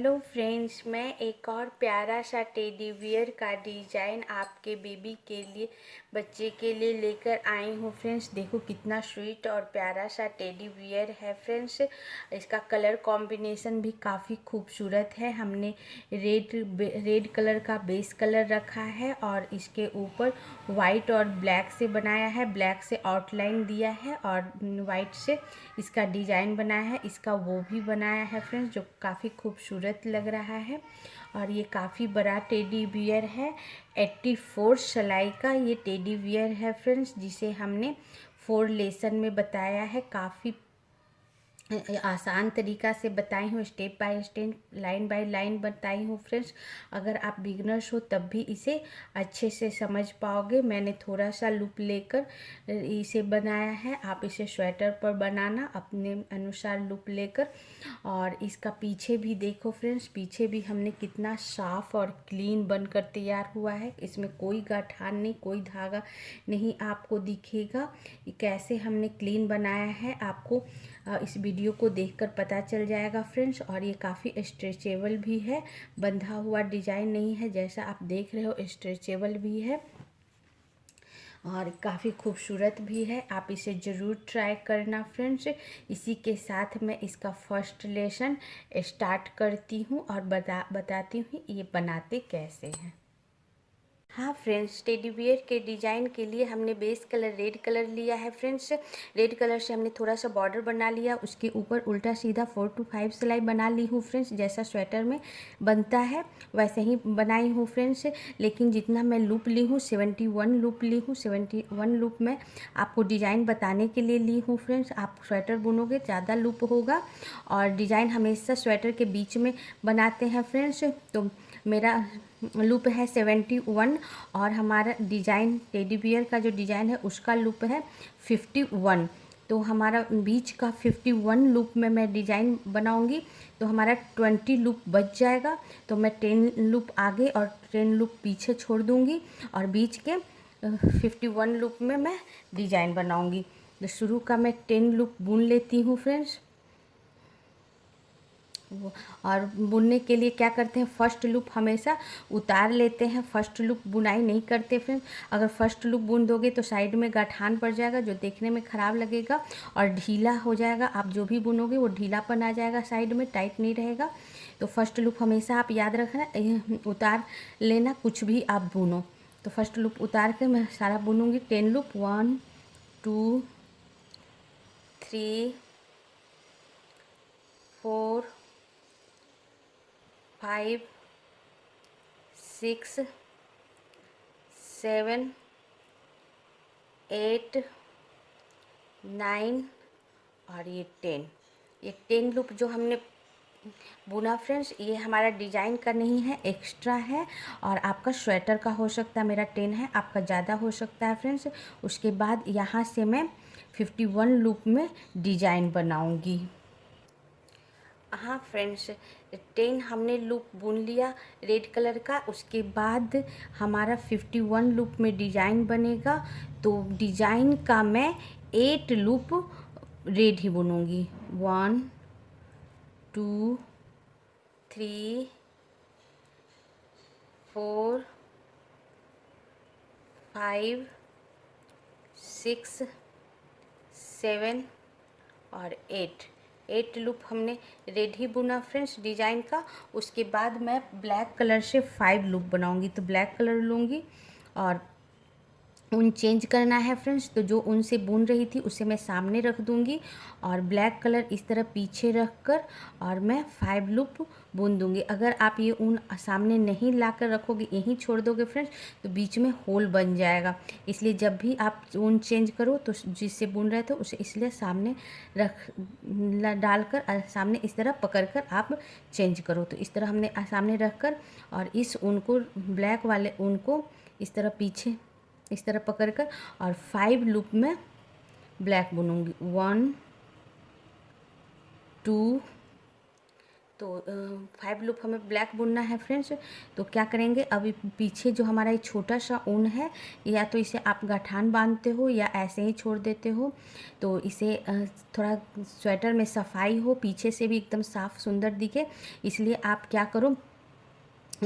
Hello friends, मैं एक और प्यारा सा टेडी बियर का डिज़ाइन आपके बेबी के लिए, बच्चे के लिए लेकर आई हूँ। फ्रेंड्स देखो कितना स्वीट और प्यारा सा टेडी बियर है। फ्रेंड्स इसका कलर कॉम्बिनेशन भी काफ़ी खूबसूरत है। हमने रेड कलर का बेस कलर रखा है और इसके ऊपर वाइट और ब्लैक से बनाया है। ब्लैक से आउटलाइन दिया है और वाइट से इसका डिज़ाइन बनाया है। इसका वो भी बनाया है फ्रेंड्स, जो काफ़ी खूबसूरत लग रहा है। और ये काफ़ी बड़ा टेडी बियर है। 84 सिलाई का ये टेडी बियर है फ्रेंड्स, जिसे हमने 4 लेसन में बताया है। काफ़ी आसान तरीका से बताई हूँ, step by step, line by line बताई हूँ फ्रेंड्स। अगर आप बिगनर्स हो तब भी इसे अच्छे से समझ पाओगे। मैंने थोड़ा सा लूप लेकर इसे बनाया है। आप इसे स्वेटर पर बनाना अपने अनुसार लूप लेकर। और इसका पीछे भी देखो फ्रेंड्स, पीछे भी हमने कितना साफ़ और क्लीन बनकर तैयार हुआ है। इसमें कोई गांठान नहीं, कोई धागा नहीं आपको दिखेगा। कैसे हमने क्लीन बनाया है आपको इस वीडियो को देखकर पता चल जाएगा फ्रेंड्स। और ये काफ़ी स्ट्रेचेबल भी है, बंधा हुआ डिज़ाइन नहीं है, जैसा आप देख रहे हो स्ट्रेचेबल भी है और काफ़ी खूबसूरत भी है। आप इसे ज़रूर ट्राई करना फ्रेंड्स। इसी के साथ मैं इसका फर्स्ट लेसन स्टार्ट करती हूँ और बताती हूँ ये बनाते कैसे हैं। हाँ फ्रेंड्स, टेडी बियर के डिज़ाइन के लिए हमने बेस कलर रेड कलर लिया है फ्रेंड्स। रेड कलर से हमने थोड़ा सा बॉर्डर बना लिया, उसके ऊपर उल्टा सीधा 4 to 5 सिलाई बना ली हूँ फ्रेंड्स। जैसा स्वेटर में बनता है वैसे ही बनाई हूँ फ्रेंड्स। लेकिन जितना मैं लूप ली हूँ 71 लूप ली हूँ। 71 लूप में आपको डिज़ाइन बताने के लिए ली हूँ फ्रेंड्स। आप स्वेटर बुनोगे ज़्यादा लूप होगा और डिज़ाइन हमेशा स्वेटर के बीच में बनाते हैं फ्रेंड्स। तो मेरा लूप है 71 और हमारा डिज़ाइन टेडी बियर का जो डिज़ाइन है उसका लूप है 51। तो हमारा बीच का 51 लूप में मैं डिज़ाइन बनाऊंगी तो हमारा 20 लूप बच जाएगा। तो मैं 10 लूप आगे और 10 लूप पीछे छोड़ दूंगी और बीच के 51 लूप में मैं डिज़ाइन बनाऊंगी। तो शुरू का मैं 10 लूप बुन लेती हूँ फ्रेंड्स। और बुनने के लिए क्या करते हैं, फर्स्ट लूप हमेशा उतार लेते हैं। फर्स्ट लूप बुनाई नहीं करते फ्रेंड। अगर फर्स्ट लूप बुन दोगे तो साइड में गांठान पड़ जाएगा जो देखने में ख़राब लगेगा और ढीला हो जाएगा। आप जो भी बुनोगे वो ढीलापन आ जाएगा, साइड में टाइट नहीं रहेगा। तो फर्स्ट लूप हमेशा आप याद रखना, उतार लेना कुछ भी आप बुनो। तो फर्स्ट लूप उतार के मैं सारा बुनूंगी। 10 लूप 1 2 3 4 5 6 7 8 9 और ये 10। ये 10 लूप जो हमने बुना फ्रेंड्स, ये हमारा डिज़ाइन का नहीं है, एक्स्ट्रा है। और आपका स्वेटर का हो सकता है, मेरा 10 है, आपका ज़्यादा हो सकता है फ्रेंड्स। उसके बाद यहाँ से मैं 51 लूप में डिज़ाइन बनाऊंगी। हाँ फ्रेंड्स, 10 हमने लूप बुन लिया रेड कलर का। उसके बाद हमारा 51 लूप में डिज़ाइन बनेगा। तो डिज़ाइन का मैं 8 लूप रेड ही बुनूंगी। 1 2 3 4 5 6 7 और 8 लूप हमने रेड ही बुना फ्रेंड्स डिज़ाइन का। उसके बाद मैं ब्लैक कलर से 5 लूप बनाऊंगी। तो ब्लैक कलर लूँगी और ऊन चेंज करना है फ्रेंड्स। तो जो ऊन से बुन रही थी उसे मैं सामने रख दूंगी और ब्लैक कलर इस तरह पीछे रख कर और मैं 5 लूप बुन दूंगी। अगर आप ये ऊन सामने नहीं ला कर रखोगे, यहीं छोड़ दोगे फ्रेंड्स, तो बीच में होल बन जाएगा। इसलिए जब भी आप ऊन चेंज करो तो जिससे बुन रहे थे उसे इसलिए सामने रख डालकर सामने इस तरह पकड़ कर आप चेंज करो। तो इस तरह हमने सामने रख कर और इस ऊन को, ब्लैक वाले ऊन को इस तरह पीछे इस तरह पकड़कर और 5 लूप में ब्लैक बुनूंगी। 1 2 तो 5 लूप हमें ब्लैक बुनना है फ्रेंड्स। तो क्या करेंगे, अभी पीछे जो हमारा ये छोटा सा ऊन है, या तो इसे आप गठान बांधते हो या ऐसे ही छोड़ देते हो, तो इसे थोड़ा स्वेटर में सफाई हो, पीछे से भी एकदम साफ सुंदर दिखे, इसलिए आप क्या करो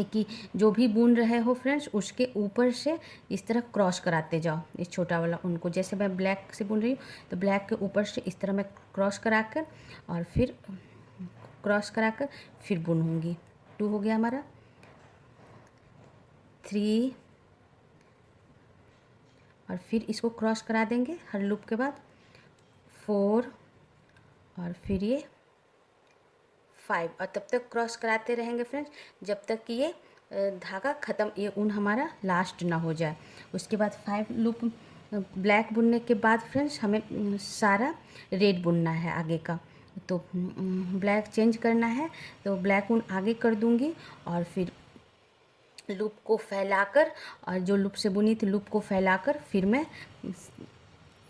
कि जो भी बुन रहे हो फ्रेंड्स, उसके ऊपर से इस तरह क्रॉस कराते जाओ इस छोटा वाला ऊन को। जैसे मैं ब्लैक से बुन रही हूँ, तो ब्लैक के ऊपर से इस तरह मैं क्रॉस कराकर और फिर क्रॉस कराकर फिर बुनूंगी। 2 हो गया हमारा, 3, और फिर इसको क्रॉस करा देंगे हर लूप के बाद, 4, और फिर ये 5, और तब तक क्रॉस कराते रहेंगे फ्रेंड्स जब तक कि ये धागा ख़त्म, ये ऊन हमारा लास्ट ना हो जाए। उसके बाद 5 लूप ब्लैक बुनने के बाद फ्रेंड्स हमें सारा रेड बुनना है आगे का। तो ब्लैक चेंज करना है, तो ब्लैक ऊन आगे कर दूंगी और फिर लूप को फैलाकर, और जो लूप से बुनी थी लूप को फैलाकर फिर मैं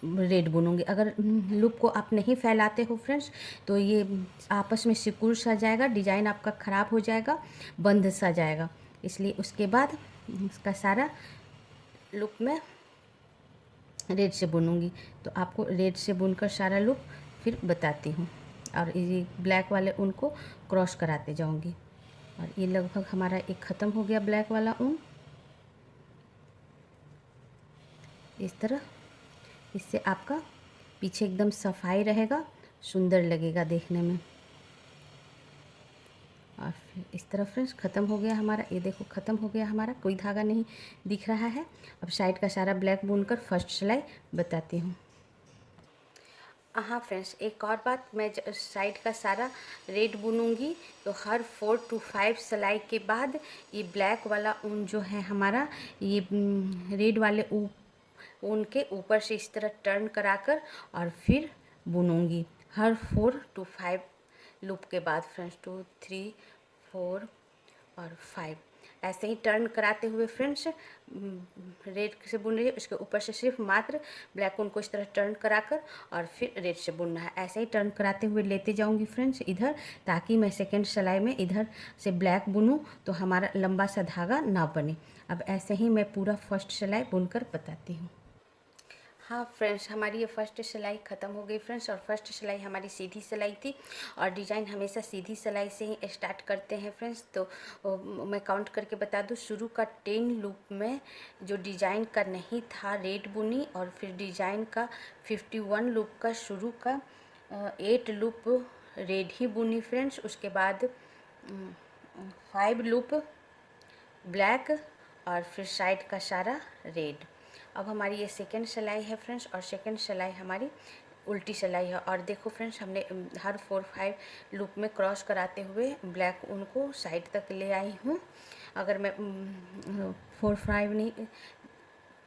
रेड बुनूंगी। अगर लूप को आप नहीं फैलाते हो फ्रेंड्स, तो ये आपस में सिकुड़ सा जाएगा, डिज़ाइन आपका ख़राब हो जाएगा, बंद सा जाएगा। इसलिए उसके बाद इसका सारा लूप में रेड से बुनूंगी। तो आपको रेड से बुनकर सारा लूप फिर बताती हूँ, और ये ब्लैक वाले ऊन को क्रॉस कराते जाऊँगी। और ये लगभग हमारा एक ख़त्म हो गया ब्लैक वाला ऊन। इस तरह इससे आपका पीछे एकदम सफाई रहेगा, सुंदर लगेगा देखने में। और फिर इस तरह फ्रेंड्स ख़त्म हो गया हमारा, ये देखो ख़त्म हो गया हमारा, कोई धागा नहीं दिख रहा है। अब साइड का सारा ब्लैक बुनकर फर्स्ट सिलाई बताती हूँ। हाँ फ्रेंड्स, एक और बात, मैं साइड का सारा रेड बुनूंगी, तो हर 4 to 5 सिलाई के बाद ये ब्लैक वाला ऊन जो है हमारा, ये रेड वाले ऊन के ऊपर से इस तरह टर्न कराकर और फिर बुनूंगी हर 4 to 5 लूप के बाद फ्रेंड्स। 2, 3, 4 और 5 ऐसे ही टर्न कराते हुए फ्रेंड्स रेड से बुन रही है, उसके ऊपर से सिर्फ मात्र ब्लैक ऊन को इस तरह टर्न कराकर और फिर रेड से बुनना है। ऐसे ही टर्न कराते हुए लेते जाऊंगी फ्रेंड्स इधर, ताकि मैं सेकेंड सिलाई में इधर से ब्लैक बुनूं तो हमारा लंबा सा धागा ना बने। अब ऐसे ही मैं पूरा फर्स्ट सिलाई बुनकर बताती हूँ। हाँ फ्रेंड्स, हमारी ये फर्स्ट सिलाई ख़त्म हो गई फ्रेंड्स, और फर्स्ट सिलाई हमारी सीधी सिलाई थी, और डिज़ाइन हमेशा सीधी सिलाई से ही स्टार्ट करते हैं फ्रेंड्स। तो मैं काउंट करके बता दूँ, शुरू का 10 लूप में जो डिज़ाइन का नहीं था रेड बुनी, और फिर डिज़ाइन का 51 लूप का शुरू का 8 लूप रेड ही बुनी फ्रेंड्स। उसके बाद 5 लूप ब्लैक, और फिर साइड का सारा रेड। अब हमारी ये सेकेंड सिलाई है फ्रेंड्स, और सेकेंड सिलाई हमारी उल्टी सिलाई है। और देखो फ्रेंड्स, हमने हर 4-5 लूप में क्रॉस कराते हुए ब्लैक ऊन को साइड तक ले आई हूँ। अगर मैं 4-5 नहीं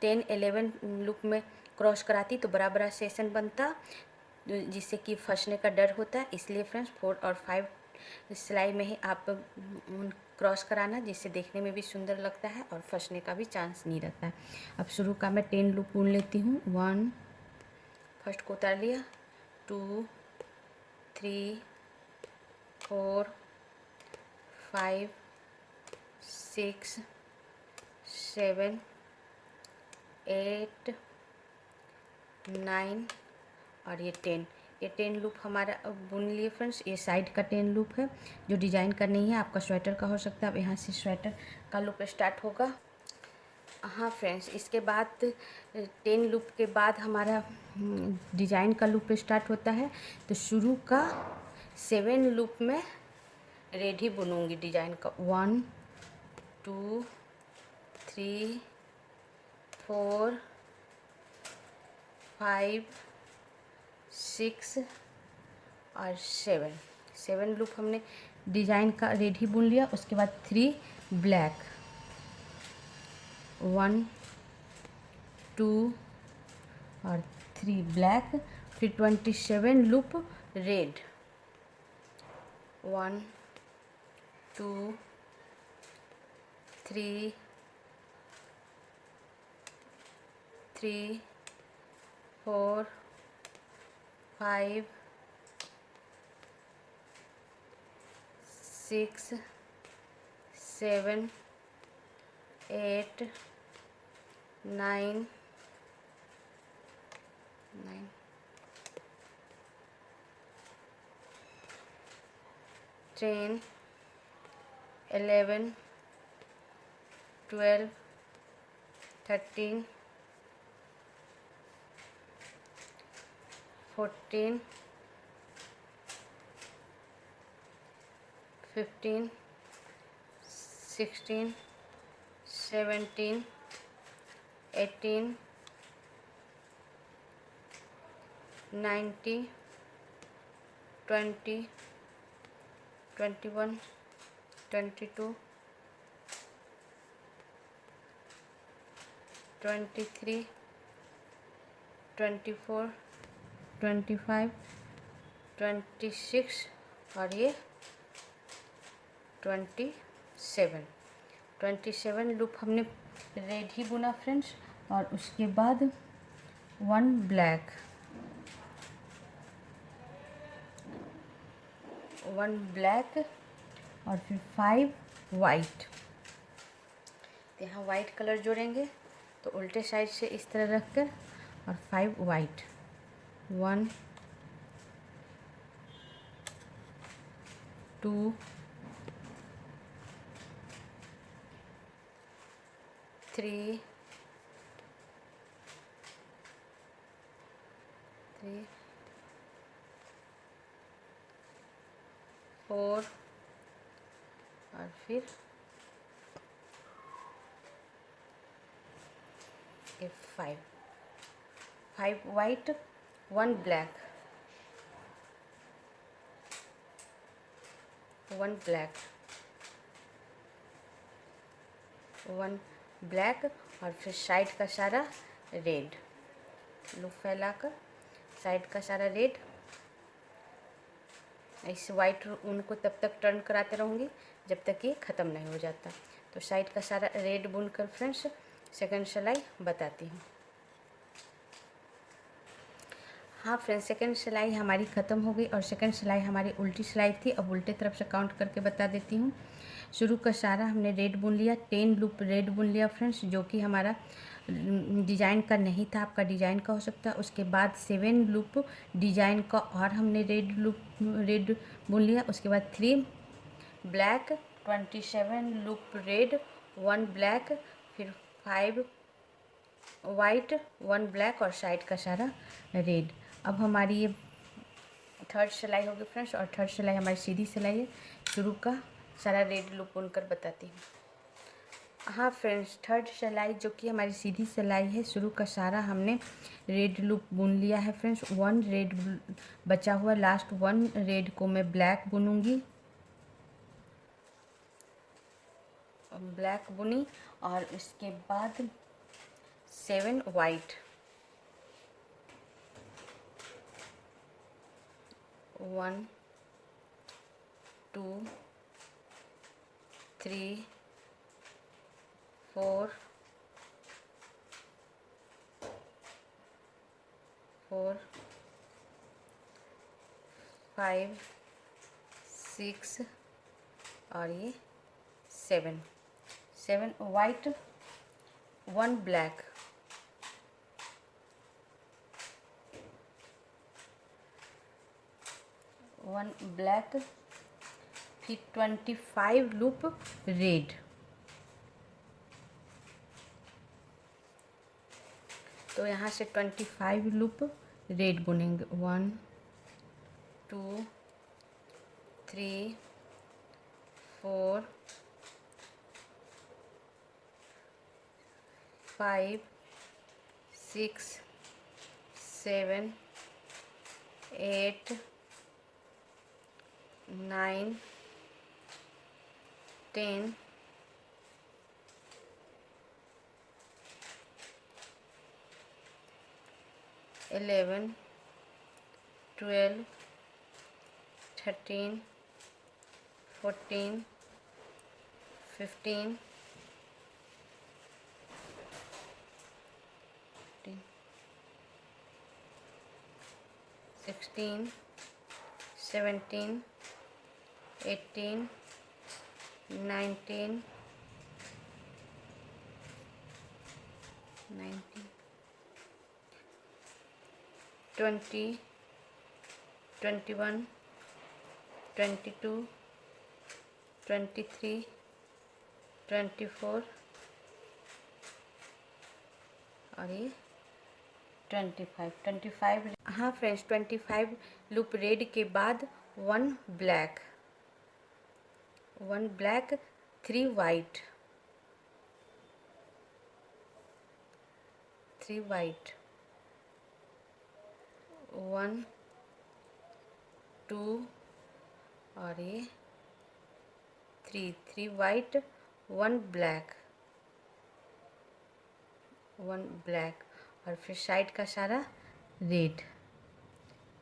10-11 लूप में क्रॉस कराती तो बड़ा बड़ा सेशन बनता, जिससे कि फंसने का डर होता है। इसलिए फ्रेंड्स 4 और 5 सिलाई में ही आप क्रॉस कराना, जिससे देखने में भी सुंदर लगता है और फंसने का भी चांस नहीं रहता है। अब शुरू का मैं 10 लूप बुन लेती हूँ। 1, फर्स्ट को उतार लिया, 2, 3, 4, 5, 6, 7, 8, 9 और ये 10। ये 10 लूप हमारा बुन लिए फ्रेंड्स। ये साइड का 10 लूप है, जो डिज़ाइन का नहीं है, आपका स्वेटर का हो सकता है। अब यहाँ से स्वेटर का लूप स्टार्ट होगा। हाँ फ्रेंड्स, इसके बाद 10 लूप के बाद हमारा डिज़ाइन का लूप स्टार्ट होता है। तो शुरू का 7 लूप में रेड ही बुनूंगी डिज़ाइन का। 1, 2, 3, 4, 5, 6 और 7 लूप हमने डिज़ाइन का रेड ही बुन लिया। उसके बाद 3 ब्लैक, 1, 2 और 3 ब्लैक, फिर 27 लूप रेड, 1, 2, 3, 4, 5, 6 7 8 9 10 11 12 13 14 15 16 17 18 19 20 21 22 23 24 25 26 और ये 27 लूप हमने रेड ही बुना फ्रेंड्स। और उसके बाद 1 ब्लैक, 1 ब्लैक और फिर 5 वाइट। तो यहाँ वाइट कलर जोड़ेंगे तो उल्टे साइड से इस तरह रख कर और 5 वाइट, 1 2 3 4 और फिर ये 5 वाइट 1 ब्लैक, 1 ब्लैक, 1 ब्लैक और फिर साइड का सारा रेड, लूप फैलाकर साइड का सारा रेड। इस वाइट ऊन को तब तक टर्न कराते रहूँगी जब तक ये ख़त्म नहीं हो जाता। तो साइड का सारा रेड बुनकर फ्रेंड्स सेकंड सिलाई बताती हूँ। हाँ फ्रेंड्स, सेकंड सिलाई हमारी ख़त्म हो गई और सेकंड सिलाई हमारी उल्टी सिलाई थी। अब उल्टे तरफ से काउंट करके बता देती हूँ। शुरू का सारा हमने रेड बुन लिया, 10 लूप रेड बुन लिया फ्रेंड्स, जो कि हमारा डिजाइन का नहीं था, आपका डिजाइन का हो सकता है। उसके बाद 7 लूप डिजाइन का और हमने रेड बुन लिया। उसके बाद 3 ब्लैक, 27 लूप रेड, 1 ब्लैक, फिर 5 वाइट, 1 ब्लैक और साइड का सारा रेड। अब हमारी ये थर्ड सिलाई होगी फ्रेंड्स और थर्ड सिलाई हमारी सीधी सिलाई है। शुरू का सारा रेड लूप बुनकर बताती हूँ। हाँ फ्रेंड्स, थर्ड सिलाई जो कि हमारी सीधी सिलाई है, शुरू का सारा हमने रेड लूप बुन लिया है फ्रेंड्स। 1 रेड बचा हुआ, लास्ट 1 रेड को मैं ब्लैक बुनूंगी, ब्लैक बुनी और इसके बाद 7 वाइट, 1 2 3 4 5 6 और ये 7 वाइट, 1 ब्लैक, 1 ब्लैक, फिर 25 लूप रेड। तो यहाँ से 25 लूप रेड बुनेंगे, 1 2 3 4 5 6 7 8 9 10 11 12 13 14 15 16 17 18 19, 19, 20, 21, 22, 23, 24 और ये 25। हाँ फ्रेंड्स, 25 लूप रेड के बाद 1 ब्लैक, 1 ब्लैक, 3 वाइट, 3 वाइट, 1 2 और ये 3 वाइट, 1 ब्लैक, 1 ब्लैक और फिर साइड का सारा रेड।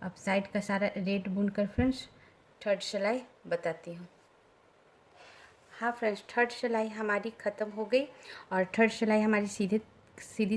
अब साइड का सारा रेड बुनकर फ्रेंड्स थर्ड सिलाई बताती हूँ। हाँ फ्रेंड्स, थर्ड सिलाई हमारी ख़त्म हो गई और थर्ड सिलाई हमारी सीधी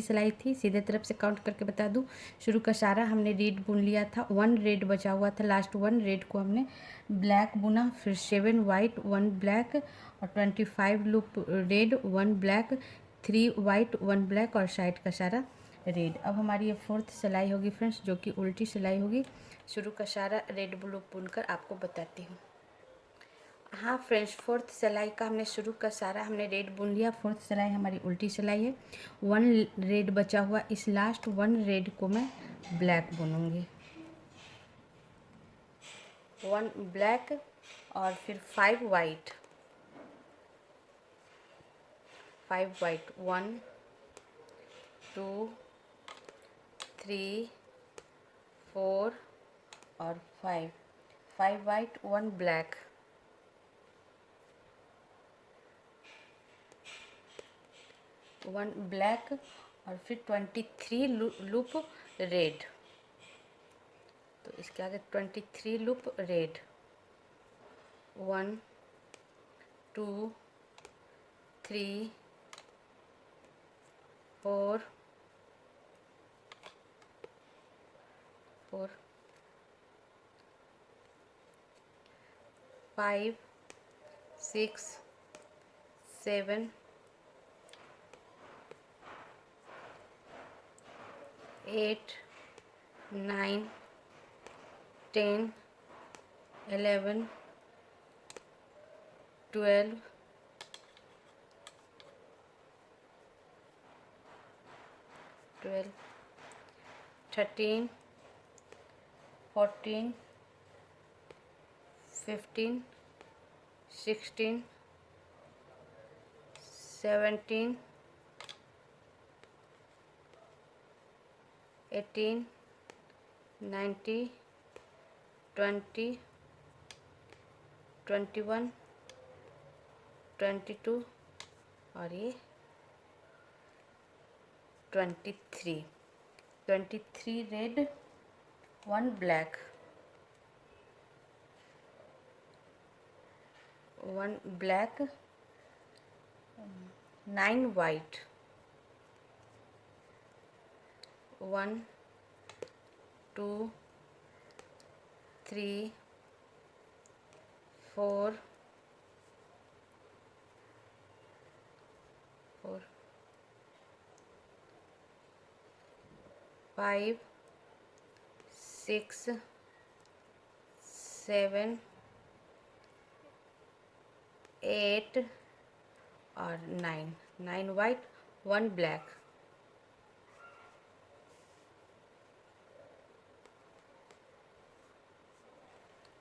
सिलाई थी। सीधे तरफ से काउंट करके बता दूँ, शुरू का सारा हमने रेड बुन लिया था, 1 रेड बचा हुआ था, लास्ट 1 रेड को हमने ब्लैक बुना, फिर 7 वाइट, 1 ब्लैक और 25 loop red, 1 black, 3 white, 1 black और साइड का सारा रेड। अब हमारी ये फोर्थ सिलाई होगी फ्रेंड्स, जो कि उल्टी सिलाई होगी। शुरू का सारा रेड ब्लू बुनकर आपको बताती हूँ। हाँ फ्रेंड्स, फोर्थ सिलाई का हमने शुरू का सारा हमने रेड बुन लिया। फोर्थ सिलाई हमारी उल्टी सिलाई है। 1 रेड बचा हुआ, इस लास्ट 1 रेड को मैं ब्लैक बुनूंगी, 1 ब्लैक और फिर 5 वाइट, 5 वाइट, 1 2 3 4 और 5 वाइट, 1 ब्लैक, 1 ब्लैक और फिर 23 लूप रेड। तो इसके आगे 23 लूप रेड, 1 2 3 4 5 6 7 8 9 10 11 12 13 14 15 16 17 18 19 20 21 22 और ये 23 रेड, 1 ब्लैक, 1 ब्लैक, 9 वाइट, 1 2 3 4 5 6 7 8 और 9 वाइट, 1 ब्लैक,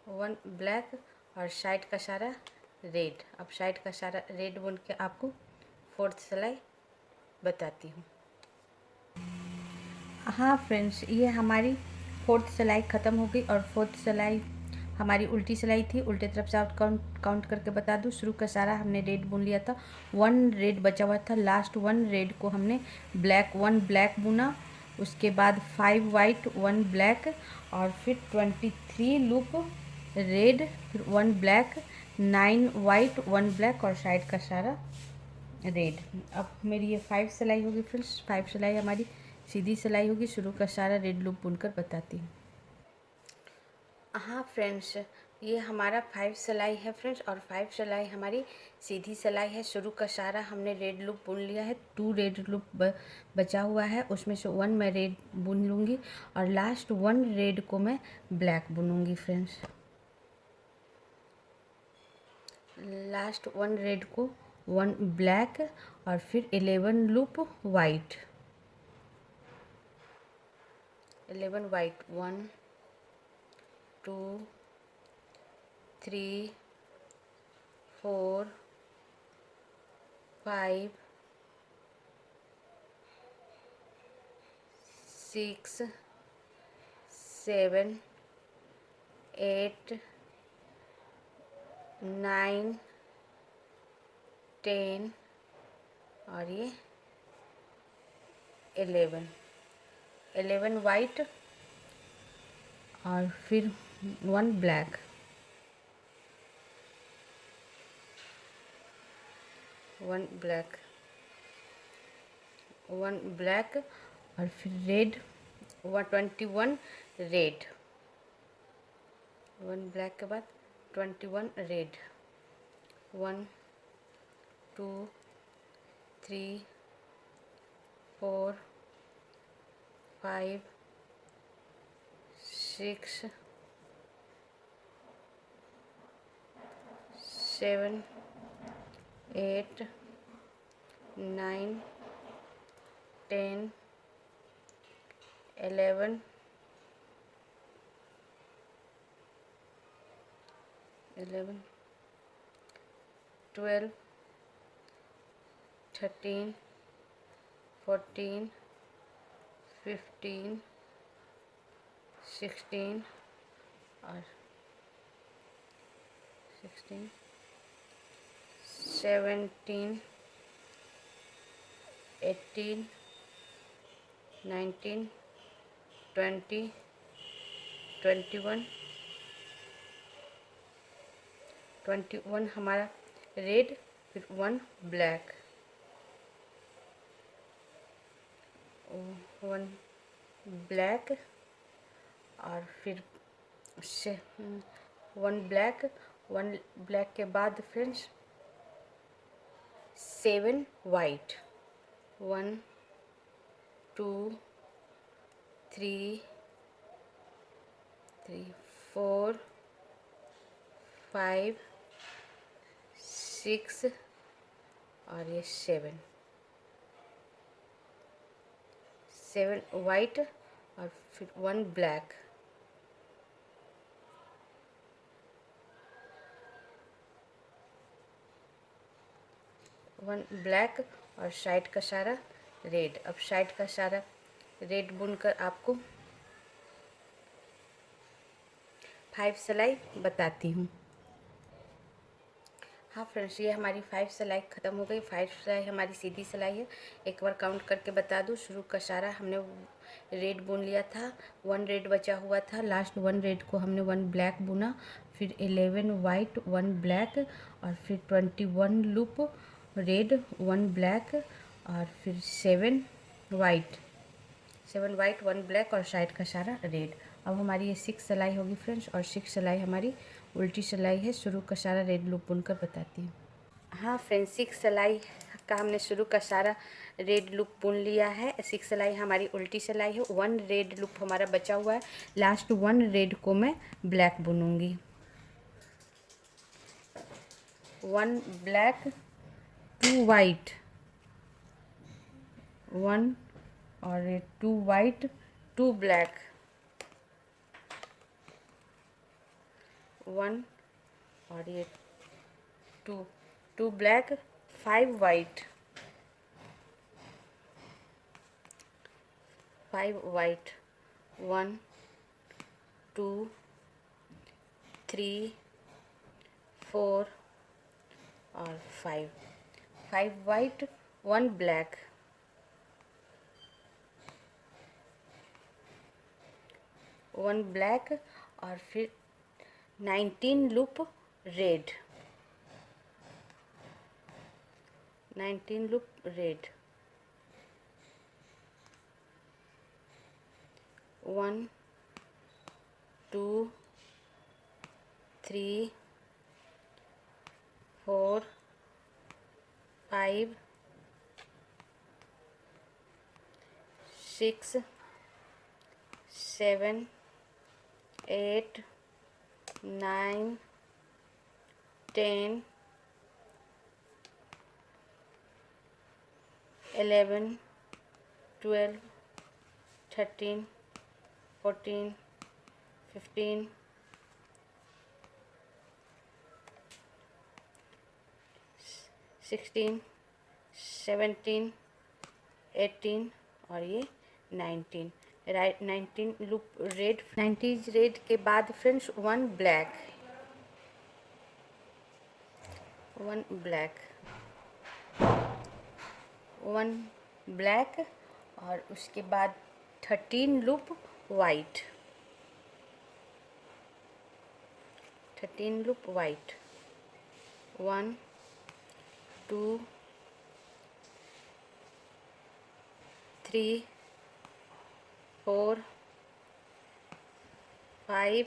1 ब्लैक और साइड का सारा रेड। अब साइड का सारा रेड बुन के आपको फोर्थ सिलाई बताती हूँ। हाँ फ्रेंड्स, ये हमारी फोर्थ सिलाई ख़त्म हो गई और फोर्थ सिलाई हमारी उल्टी सिलाई थी। उल्टे तरफ से आउट काउंट करके बता दूँ, शुरू का सारा हमने रेड बुन लिया था, 1 रेड बचा हुआ था, लास्ट 1 रेड को हमने 1 ब्लैक बुना, उसके बाद 5 वाइट, 1 ब्लैक और फिर 23 लूप रेड, फिर 1 ब्लैक, 9 वाइट, 1 ब्लैक और साइड का सारा रेड। अब मेरी ये 5 सिलाई होगी फ्रेंड्स, 5 सिलाई हमारी सीधी सिलाई होगी। शुरू का सारा रेड लूप बुनकर बताती हूँ। हाँ फ्रेंड्स, ये हमारा 5 सिलाई है फ्रेंड्स, और 5 सिलाई हमारी सीधी सिलाई है। शुरू का सारा हमने रेड लूप बुन लिया है, 2 रेड लूप बचा हुआ है, उसमें से 1 मैं रेड बुन लूँगी और लास्ट 1 रेड को मैं ब्लैक बुनूँगी फ्रेंड्स। लास्ट 1 रेड को 1 ब्लैक और फिर 11 लूप वाइट, 11 वाइट, 1 2 3 4 5 6 7 8 9 10 और ये 11 वाइट और फिर 1 ब्लैक, 1 ब्लैक, 1 ब्लैक और फिर रेड 21 रेड, 1 ब्लैक के बाद 21 रेड, 1 2 3 4 5 6 7 8 9 10 11 12 13 14 15 16 और 17 18 19 20 21 हमारा रेड, फिर 1 ब्लैक, 1 ब्लैक और फिर 1 ब्लैक, 1 ब्लैक के बाद फ्रेंड्स 7 वाइट, 1 2 3 4 5 6 और ये 7 वाइट और फिर 1 ब्लैक, 1 ब्लैक और साइड का सारा रेड। अब साइड का सारा रेड बुनकर आपको 5 सिलाई बताती हूँ। हाँ फ्रेंड्स, ये हमारी 5 सिलाई ख़त्म हो गई। 5 सिलाई हमारी सीधी सिलाई है। एक बार काउंट करके बता दूँ। शुरू का सारा हमने रेड बुन लिया था, 1 रेड बचा हुआ था, लास्ट 1 रेड को हमने 1 ब्लैक बुना, फिर 11 वाइट 1 ब्लैक और फिर 21 लूप रेड 1 ब्लैक और फिर 7 वाइट, 1 ब्लैक और साइड का सारा रेड। अब हमारी ये 6 सिलाई होगी फ्रेंड्स, और 6 सिलाई हमारी उल्टी सिलाई है। शुरू का सारा रेड लूप बुनकर बताती हूँ। हाँ फ्रेंड्स, 6 सिलाई का हमने शुरू का सारा रेड लूप बुन लिया है। 6 सिलाई हमारी उल्टी सिलाई है। 1 रेड लूप हमारा बचा हुआ है, लास्ट 1 रेड को मैं ब्लैक बुनूंगी। 1 ब्लैक 2 वाइट, 1 और 2 वाइट 2 ब्लैक, 1 और ये 2 ब्लैक 5 वाइट, 5 वाइट, 1 2 3 4 और 5 वाइट 1 ब्लैक, 1 ब्लैक और फिर 19 लूप रेड, 19 लूप रेड, 1 2 3 4 5 6 7 8 9 10 11 12 13 14 15 16 17 18 और ये 19 राइट 19 लूप रेड 90 रेड के बाद friends one black one black और उसके बाद 13 लूप वाइट 13 लूप वाइट 1 2 3 4 5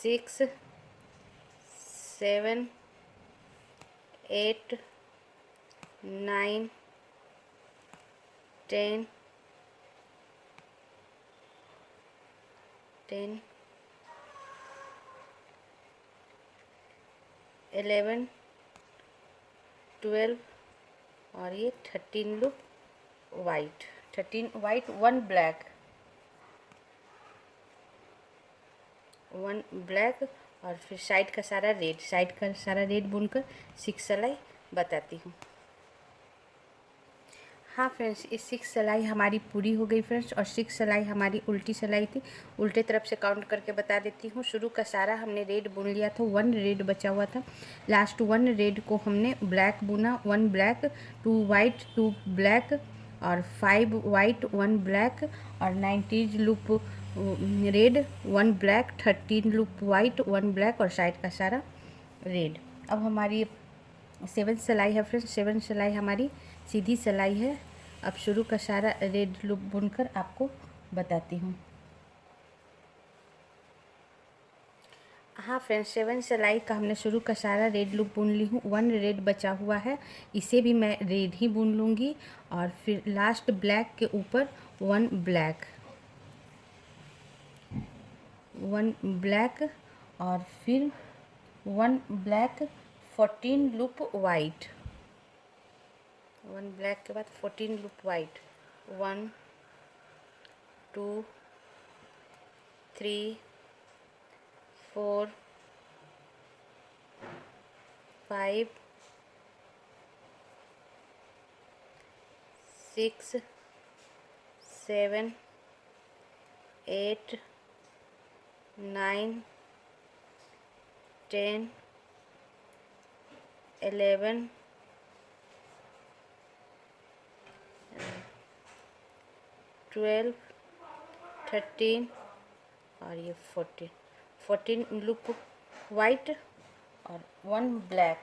6 7 8 9 10 11 12 और ये 13 loop white 13 white one black और फिर साइड का सारा रेड बुनकर 6 सिलाई बताती हूँ। हाँ फ्रेंड्स, ये 6 सिलाई हमारी पूरी हो गई फ्रेंड्स और 6 सिलाई हमारी उल्टी सिलाई थी। उल्टे तरफ से काउंट करके बता देती हूँ। शुरू का सारा हमने रेड बुन लिया था, 1 रेड बचा हुआ था। लास्ट 1 रेड को हमने ब्लैक बुना, 1 ब्लैक 2 वाइट 2 ब्लैक और 5 वाइट 1 ब्लैक और 90 loop red 1 black 13 loop white 1 black और साइड का सारा रेड। अब हमारी 7 सिलाई है फ्रेंड्स, 7 सिलाई हमारी सीधी सिलाई है। अब शुरू का सारा रेड लूप बुनकर आपको बताती हूँ। हाँ फ्रेंड्स, 7 सिलाई का हमने शुरू का सारा रेड लूप बुन ली हूँ। 1 रेड बचा हुआ है, इसे भी मैं रेड ही बुन लूँगी और फिर लास्ट ब्लैक के ऊपर 1 ब्लैक और फिर 1 ब्लैक 14 लूप वाइट, 1 ब्लैक के बाद 14 लूप वाइट 1 2 3 4 5 6 7 8 9 10 11 12 13 और ये 14 लूप वाइट और 1 ब्लैक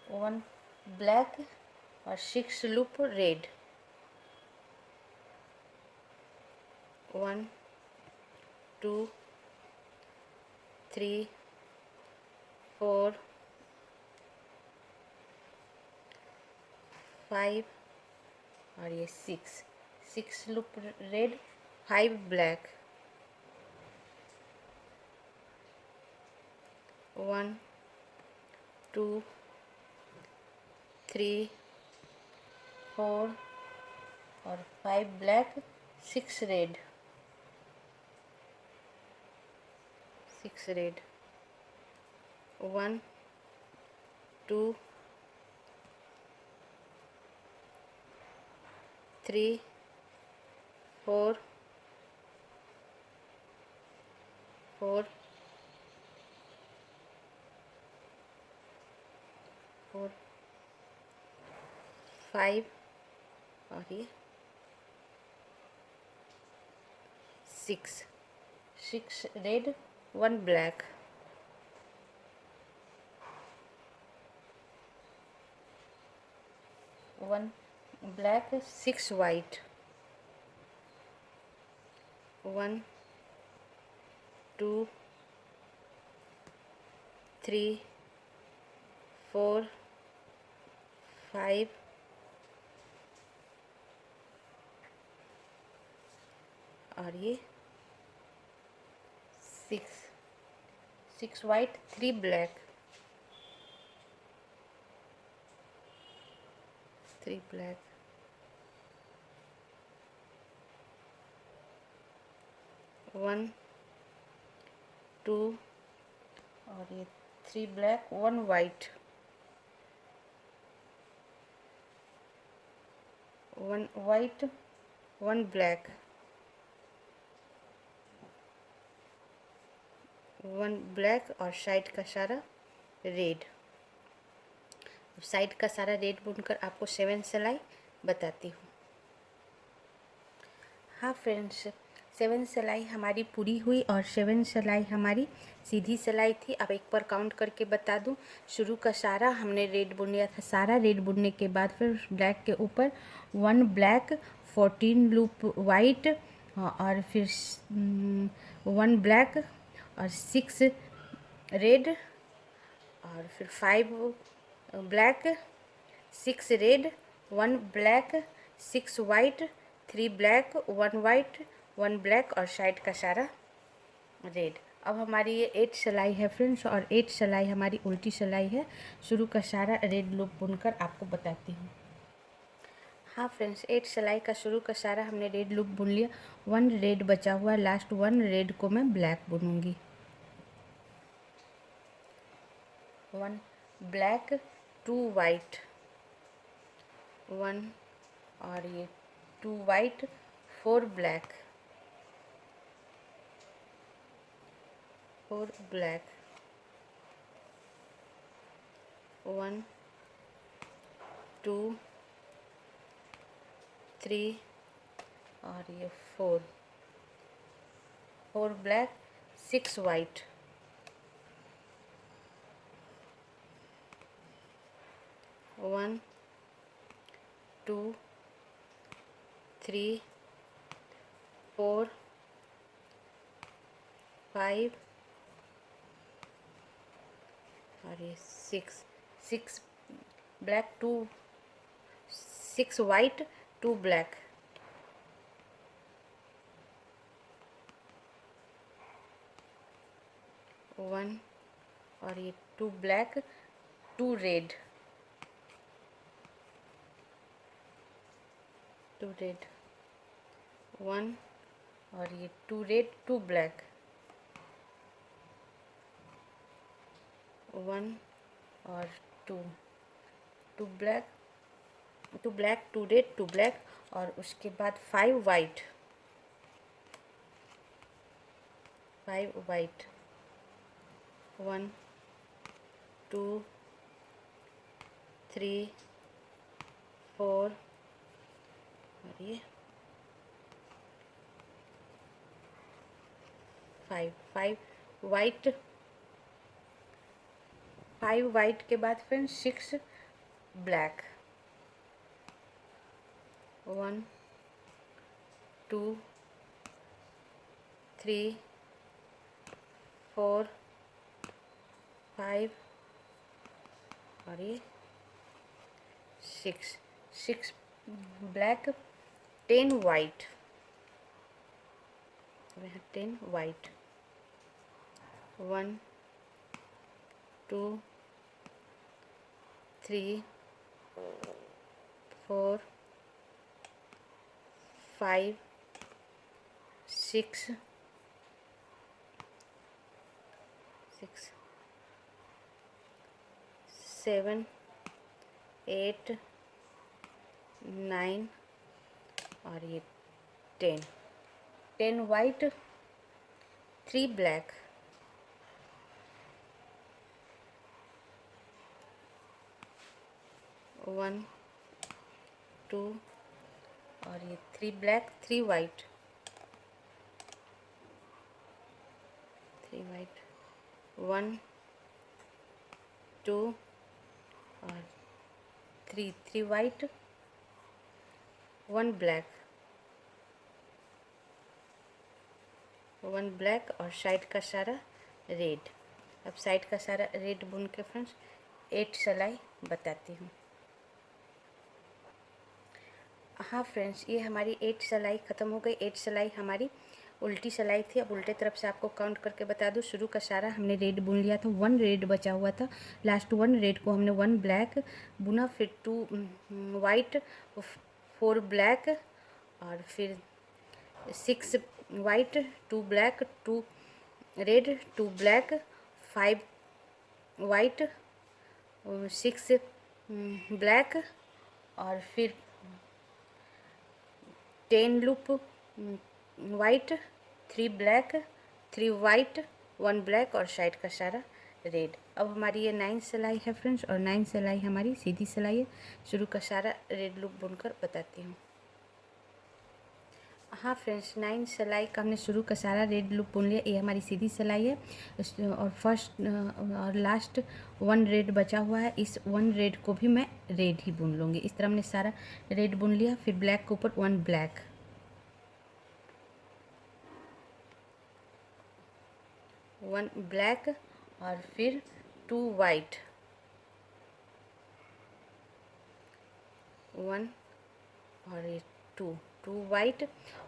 1 ब्लैक और 6 लूप रेड 1 2 3 4 5 और ये 6 लूप रेड 5 ब्लैक 1 2 3 4 और 5 ब्लैक 6 रेड 1 2 3 4 5 और ये 6 रेड 1 black, 1 black, 6 white, 1 2 3 4 5 और ये 6 white, 3 black, 3 black, 1 2 और ये 3 black, 1 white, 1 white, 1 black, 1 black और साइड का सारा रेड। साइड का सारा रेड बुनकर आपको 7 सिलाई बताती हूँ। हाँ फ्रेंड्स, 7 सिलाई हमारी पूरी हुई और 7 सिलाई हमारी सीधी सिलाई थी। अब एक बार काउंट करके बता दूँ। शुरू का सारा हमने रेड बुन लिया था। सारा रेड बुनने के बाद फिर ब्लैक के ऊपर 1 ब्लैक, 14 लूप वाइट और फिर 1 ब्लैक और 6 रेड और फिर 5 black, 6 red, 1 black, 6 white, 3 black, 1 white, 1 black और साइड का सारा रेड। अब हमारी ये 8 सिलाई है फ्रेंड्स और 8 सिलाई हमारी उल्टी सिलाई है। शुरू का सारा रेड लूप बुनकर आपको बताती हूँ। हाँ फ्रेंड्स, 8 सिलाई का शुरू का सारा हमने रेड लूप बुन लिया। 1 रेड बचा हुआ, लास्ट 1 रेड को मैं ब्लैक बुनूंगी। 1 ब्लैक, 2 वाइट, 1 और ये 2 वाइट, 4 ब्लैक, 4 ब्लैक, 1 2 3 और ये 4 ब्लैक, 6 वाइट, 1 2 3 4 5 और ये 6 ब्लैक, 6 वाइट, 2 ब्लैक, 1 और ये 2 ब्लैक, 2 रेड, 1 और ये 2 रेड, 2 ब्लैक, 1 और 2 ब्लैक, 2 रेड, 2 ब्लैक और उसके बाद 5 वाइट, 1 2 3 4 और ये 5 वाइट, 5 वाइट के बाद फिर 6 ब्लैक, 1 2 3 4 5 और ये 6 ब्लैक, 10 वाइट, 10 वाइट, 1 2 3 4 5 6 7 8 9 और ये 10 वाइट, 3 ब्लैक, 1 2 और ये 3 ब्लैक, 3 वाइट, 1 2 और 3 वाइट, 1 ब्लैक, 1 ब्लैक और साइड का सारा रेड। अब साइड का सारा रेड बुन के फ्रेंड्स 8 सिलाई बताती हूँ। हाँ फ्रेंड्स, ये हमारी 8 सिलाई ख़त्म हो गई। 8 सिलाई हमारी उल्टी सिलाई थी। अब उल्टे तरफ से आपको काउंट करके बता दूँ। शुरू का सारा हमने रेड बुन लिया था, 1 रेड बचा हुआ था। लास्ट 1 रेड को हमने 1 ब्लैक बुना, फिर 2 वाइट, 4 ब्लैक और फिर 6 white, 2 black, 2 red, 2 black, 5 white, 6 black और फिर 10 loop white, 3 black, 3 white, 1 black और साइड का सारा रेड। अब हमारी ये 9 सिलाई है फ्रेंड्स, और 9 सिलाई हमारी सीधी सिलाई है। शुरू का सारा रेड लूप बुनकर बताती हूँ। हाँ फ्रेंड्स, 9 सिलाई का हमने शुरू का सारा रेड लूप बुन लिया। ये हमारी सीधी सिलाई है और फर्स्ट और लास्ट 1 रेड बचा हुआ है। इस 1 रेड को भी मैं रेड ही बुन लूँगी। इस तरह हमने सारा रेड बुन लिया। फिर ब्लैक के ऊपर 1 ब्लैक, 1 ब्लैक और फिर 2 वाइट, 1 और ये 2 वाइट।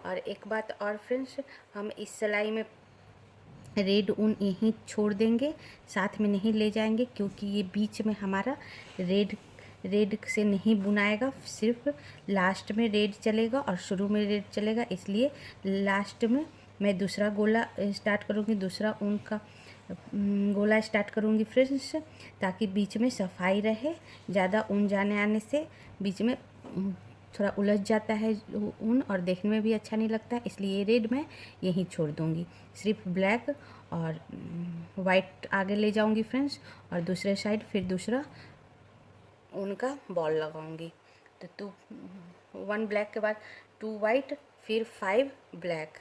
और एक बात और फ्रेंड्स, हम इस सिलाई में रेड ऊन यहीं छोड़ देंगे, साथ में नहीं ले जाएंगे, क्योंकि ये बीच में हमारा रेड से नहीं बुनाएगा। सिर्फ लास्ट में रेड चलेगा और शुरू में रेड चलेगा। इसलिए लास्ट में मैं दूसरा गोला स्टार्ट करूँगी, दूसरा ऊन का गोला स्टार्ट करूँगी फ्रेंड्स, ताकि बीच में सफाई रहे। ज़्यादा ऊन जाने आने से बीच में थोड़ा उलझ जाता है ऊन और देखने में भी अच्छा नहीं लगता है। इसलिए ये रेड मैं यहीं छोड़ दूँगी। सिर्फ ब्लैक और वाइट आगे ले जाऊँगी फ्रेंड्स, और दूसरे साइड फिर दूसरा ऊन का बॉल लगाऊँगी। तो 1 ब्लैक के बाद 2 वाइट, फिर 5 ब्लैक,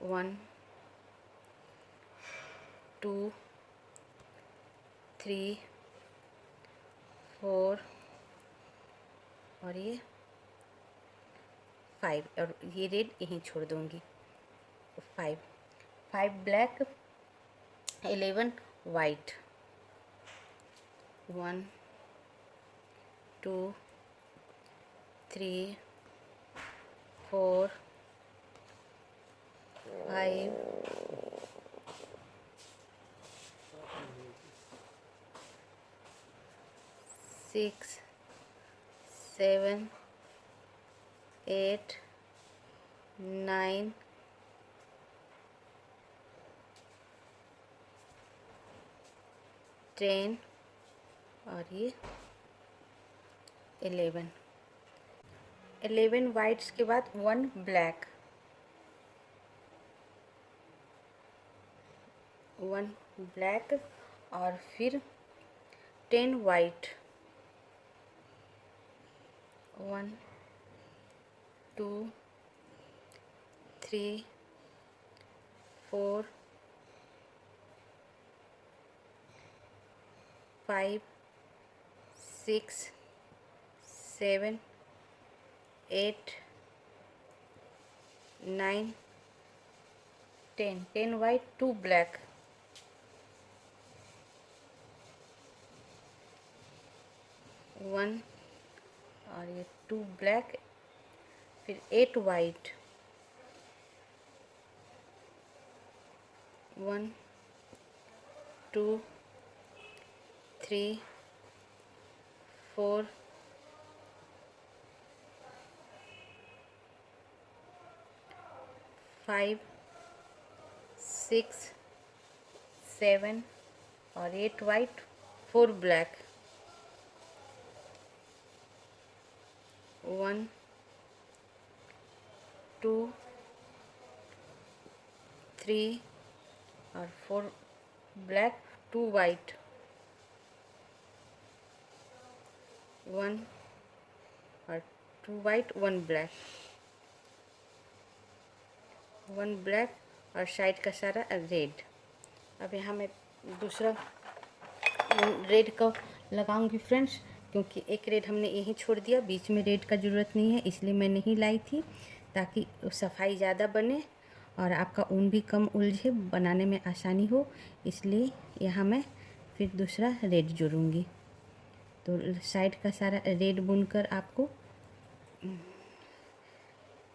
1 2 3 4 और ये 5, और ये रेड यहीं छोड़ दूँगी। 5 ब्लैक, 11 वाइट, 1 2 3 4 5 6 7 8 9 10 और ये 11 वाइट्स के बाद 1 ब्लैक, 1 ब्लैक और फिर 10 वाइट, 1 2 3 4 5 6 7 8 9 10 वाइट, 2 ब्लैक, 1 और ये 2 ब्लैक, फिर 8 वाइट, 1 2 3 4 5 6 7 और 8 वाइट, 4 ब्लैक, 1 2 3 और 4 ब्लैक, 2 वाइट, 1 और 2 वाइट, 1 ब्लैक, 1 ब्लैक और साइड का सारा रेड। अब यहाँ मैं दूसरा रेड का लगाऊंगी फ्रेंड्स, क्योंकि एक रेड हमने यहीं छोड़ दिया, बीच में रेड का ज़रूरत नहीं है, इसलिए मैं नहीं लाई थी, ताकि सफाई ज़्यादा बने और आपका ऊन भी कम उलझे, बनाने में आसानी हो। इसलिए यहाँ मैं फिर दूसरा रेड जोड़ूंगी। तो साइड का सारा रेड बुनकर आपको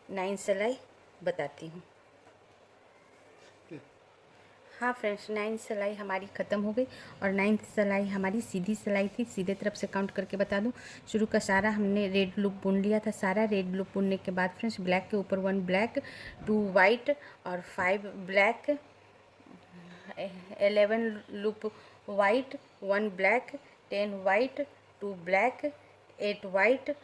9 सिलाई बताती हूँ। हाँ फ्रेंड्स, 9 सिलाई हमारी ख़त्म हो गई और 9th सिलाई हमारी सीधी सिलाई थी। सीधे तरफ से काउंट करके बता दूँ, शुरू का सारा हमने रेड लूप बुन लिया था। सारा रेड लूप बुनने के बाद फ्रेंड्स ब्लैक के ऊपर 1 ब्लैक, 2 वाइट और 5 black, 11 loop white, 1 black, 10 white, 2 black, 8 white,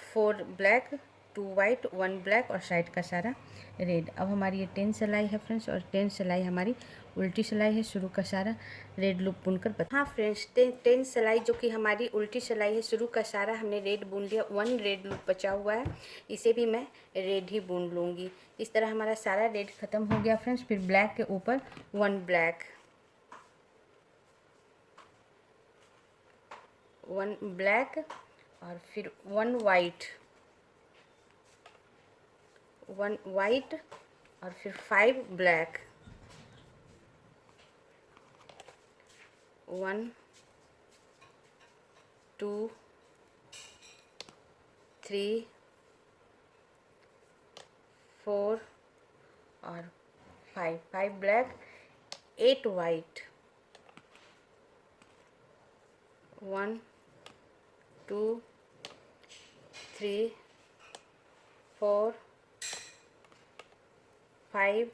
4 black, 2 white, 1 black और साइड का सारा रेड। अब हमारी ये 10 सिलाई है फ्रेंड्स, और 10 सिलाई हमारी उल्टी सिलाई है। शुरू का सारा रेड लूप बुनकर हाँ फ्रेंड्स, 10 सिलाई जो कि हमारी उल्टी सिलाई है, शुरू का सारा हमने रेड बुन लिया। 1 रेड लूप बचा हुआ है, इसे भी मैं रेड ही बुन लूँगी। इस तरह हमारा सारा रेड ख़त्म हो गया फ्रेंड्स। फिर ब्लैक के ऊपर 1 ब्लैक, 1 ब्लैक और फिर 1 वाइट, 1 वाइट और फिर 5 ब्लैक, 1 2 3 4 और 5 ब्लैक, 8 वाइट, 1 2 3 4 5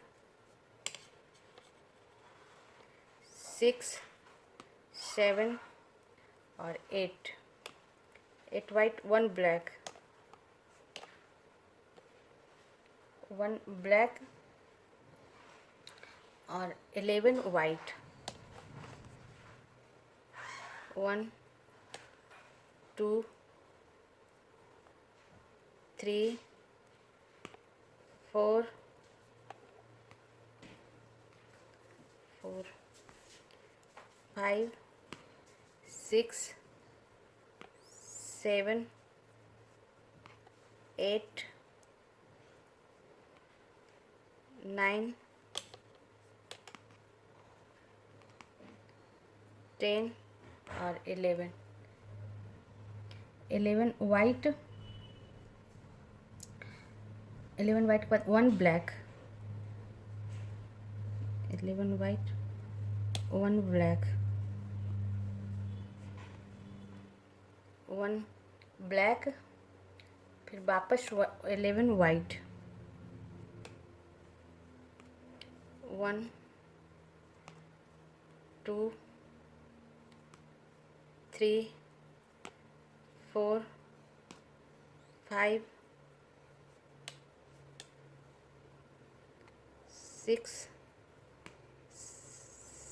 6 7 और 8 वाइट, 1 ब्लैक, 1 ब्लैक और 11 वाइट, 1 2 3 4 5 6 7 8 9 10 और 11 वाइट, 11 वाइट के बाद 1 ब्लैक, 11 वाइट, 1 ब्लैक, 1 ब्लैक, फिर वापस 11 वाइट, 1 2 3 4 5 6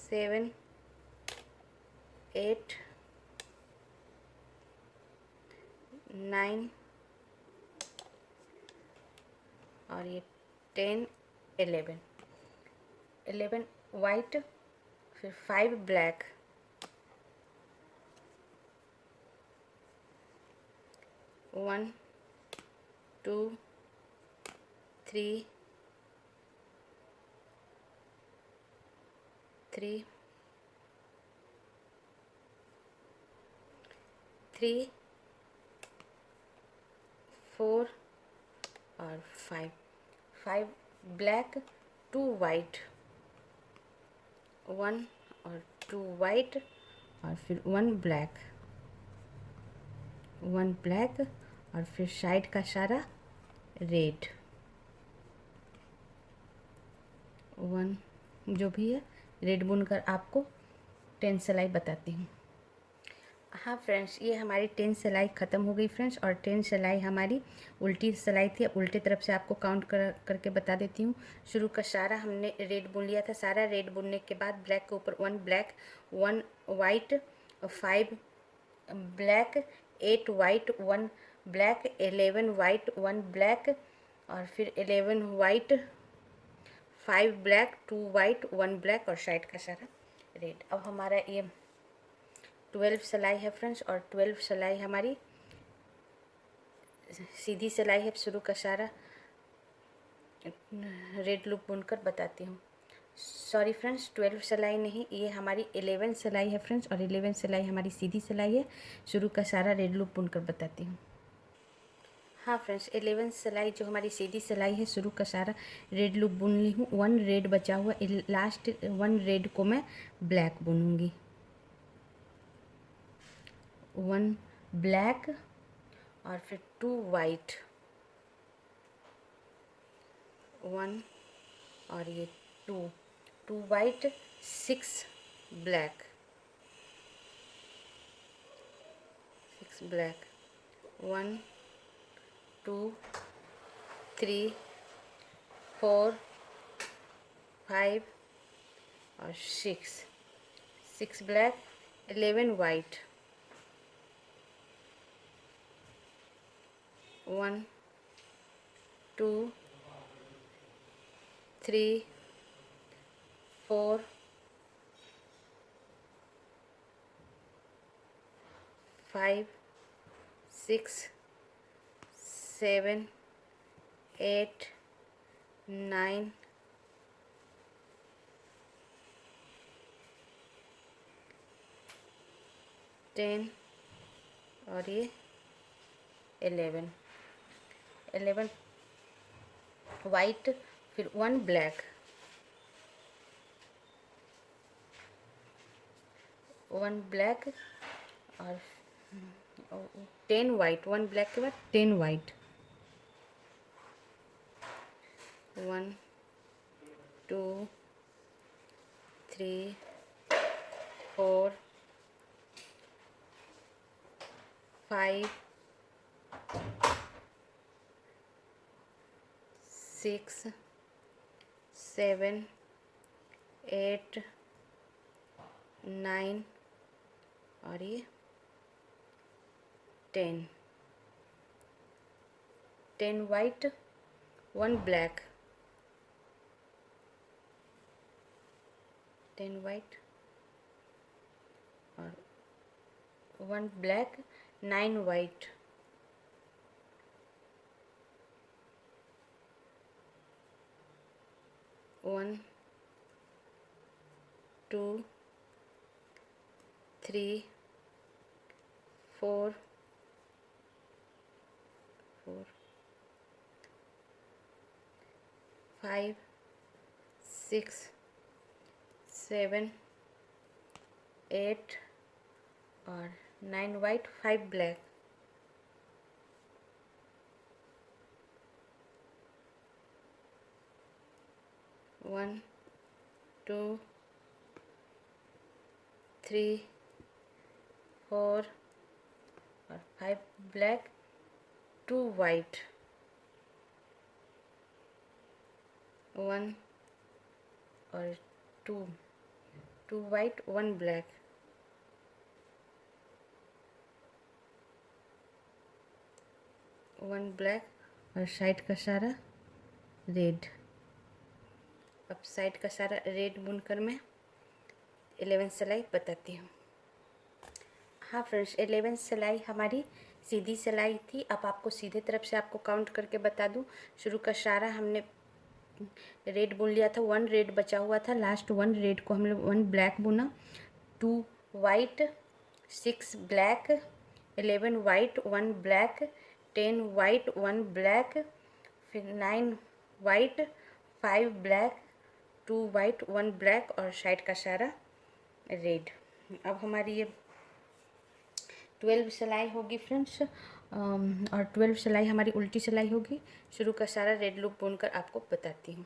7 8 9 और ये 10 11 वाइट, फिर 5 ब्लैक, 1 2 3 4 और 5 ब्लैक, 2 वाइट, 1 और 2 वाइट और फिर 1 ब्लैक, 1 ब्लैक और फिर साइड का सारा रेड, 1 जो भी है रेड बुनकर आपको 10 सिलाई बताती हूँ। हाँ फ्रेंड्स, ये हमारी 10 सिलाई ख़त्म हो गई फ्रेंड्स, और 10 सिलाई हमारी उल्टी सिलाई थी। अब उल्टे तरफ से आपको काउंट करके बता देती हूँ। शुरू का सारा हमने रेड बुन लिया था। सारा रेड बुनने के बाद ब्लैक के ऊपर 1 black, 1 white, 5 black, 8 white, 1 black, 11 white, 1 black और फिर 11 वाइट, 5 ब्लैक, 2 वाइट, 1 ब्लैक और साइड का सारा रेड। अब हमारा ये 12 सिलाई है फ्रेंड्स, और 12 सिलाई हमारी सीधी सिलाई है। शुरू का सारा रेड लूप बुनकर बताती हूँ। सॉरी फ्रेंड्स, 12 सिलाई नहीं, ये हमारी 11 सिलाई है फ्रेंड्स, और 11 सिलाई हमारी सीधी सिलाई है। शुरू का सारा रेड लूप बुनकर बताती हूँ। हाँ फ्रेंड्स, 11 सिलाई जो हमारी सीधी सिलाई है, शुरू का सारा रेड लूप बुन ली हूँ। 1 रेड बचा हुआ, लास्ट 1 रेड को मैं ब्लैक बुनूंगी। 1 ब्लैक और फिर 2 वाइट, 1 और ये 2 वाइट, 6 ब्लैक, 6 ब्लैक, 1 2 3 4 5 और 6 ब्लैक, 11 वाइट, 1 2 3 4 5 6 7 8 9 10 और ये 11 वाइट, फिर 1 ब्लैक, 1 ब्लैक और 10 वाइट, 1 ब्लैक के बाद 10 वाइट, 1 2 3 4 5 6 7 8 9 और ये 10 वाइट, 1 ब्लैक, 10 वाइट और 1 ब्लैक, 9 वाइट, 1 2 3 4 5 6 7 8 और 9 वाइट, 5 ब्लैक, 1 2 3 4 और 5 ब्लैक, 2 वाइट, 1 और 2 वाइट, 1 ब्लैक, 1 ब्लैक और साइड का सारा रेड। अब साइड का सारा रेड बुनकर मैं 11 सिलाई बताती हूँ। हाँ फ्रेंड्स, 11 सिलाई हमारी सीधी सिलाई थी। अब आपको सीधे तरफ से आपको काउंट करके बता दूँ। शुरू का सारा हमने रेड बुन लिया था, 1 रेड बचा हुआ था, लास्ट 1 रेड को हमने 1 ब्लैक बुना, 2 white, 6 black, 11 white, 1 black, 10 white, 1 black, फिर 9 वाइट, 5 ब्लैक, 2 वाइट, 1 ब्लैक और साइड का सारा रेड। अब हमारी ये 12 सिलाई होगी फ्रेंड्स, और 12 सिलाई हमारी उल्टी सिलाई होगी। शुरू का सारा रेड लूप बुनकर आपको बताती हूँ।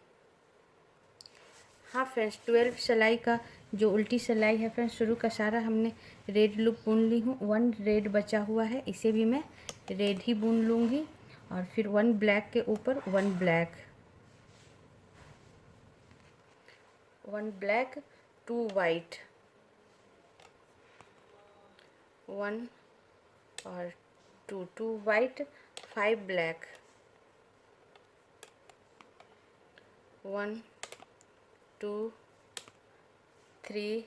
हाँ फ्रेंड्स, 12 सिलाई का जो उल्टी सिलाई है फ्रेंड्स, शुरू का सारा हमने रेड लूप बुन ली हूँ। 1 रेड बचा हुआ है, इसे भी मैं रेड ही बुन लूँगी, और फिर 1 ब्लैक के ऊपर 1 ब्लैक, 1 ब्लैक, 2 वाइट, 1 और 2 वाइट, 5 ब्लैक, 1 2 3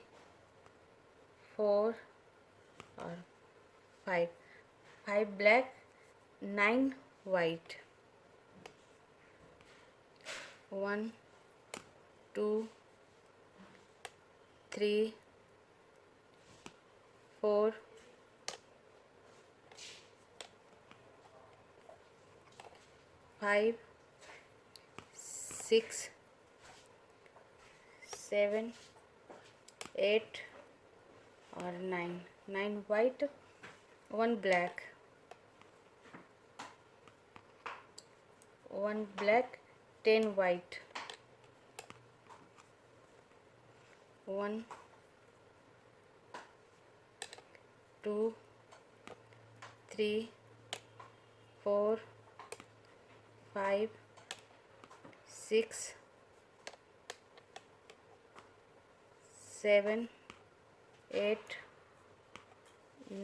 4 और 5, 5 ब्लैक, 9 वाइट। 1 2 3 4 5 6 7 8 और 9, 9 वाइट, 1 ब्लैक, 1 ब्लैक, 10 वाइट। 1 2 3 4 5 6 7 8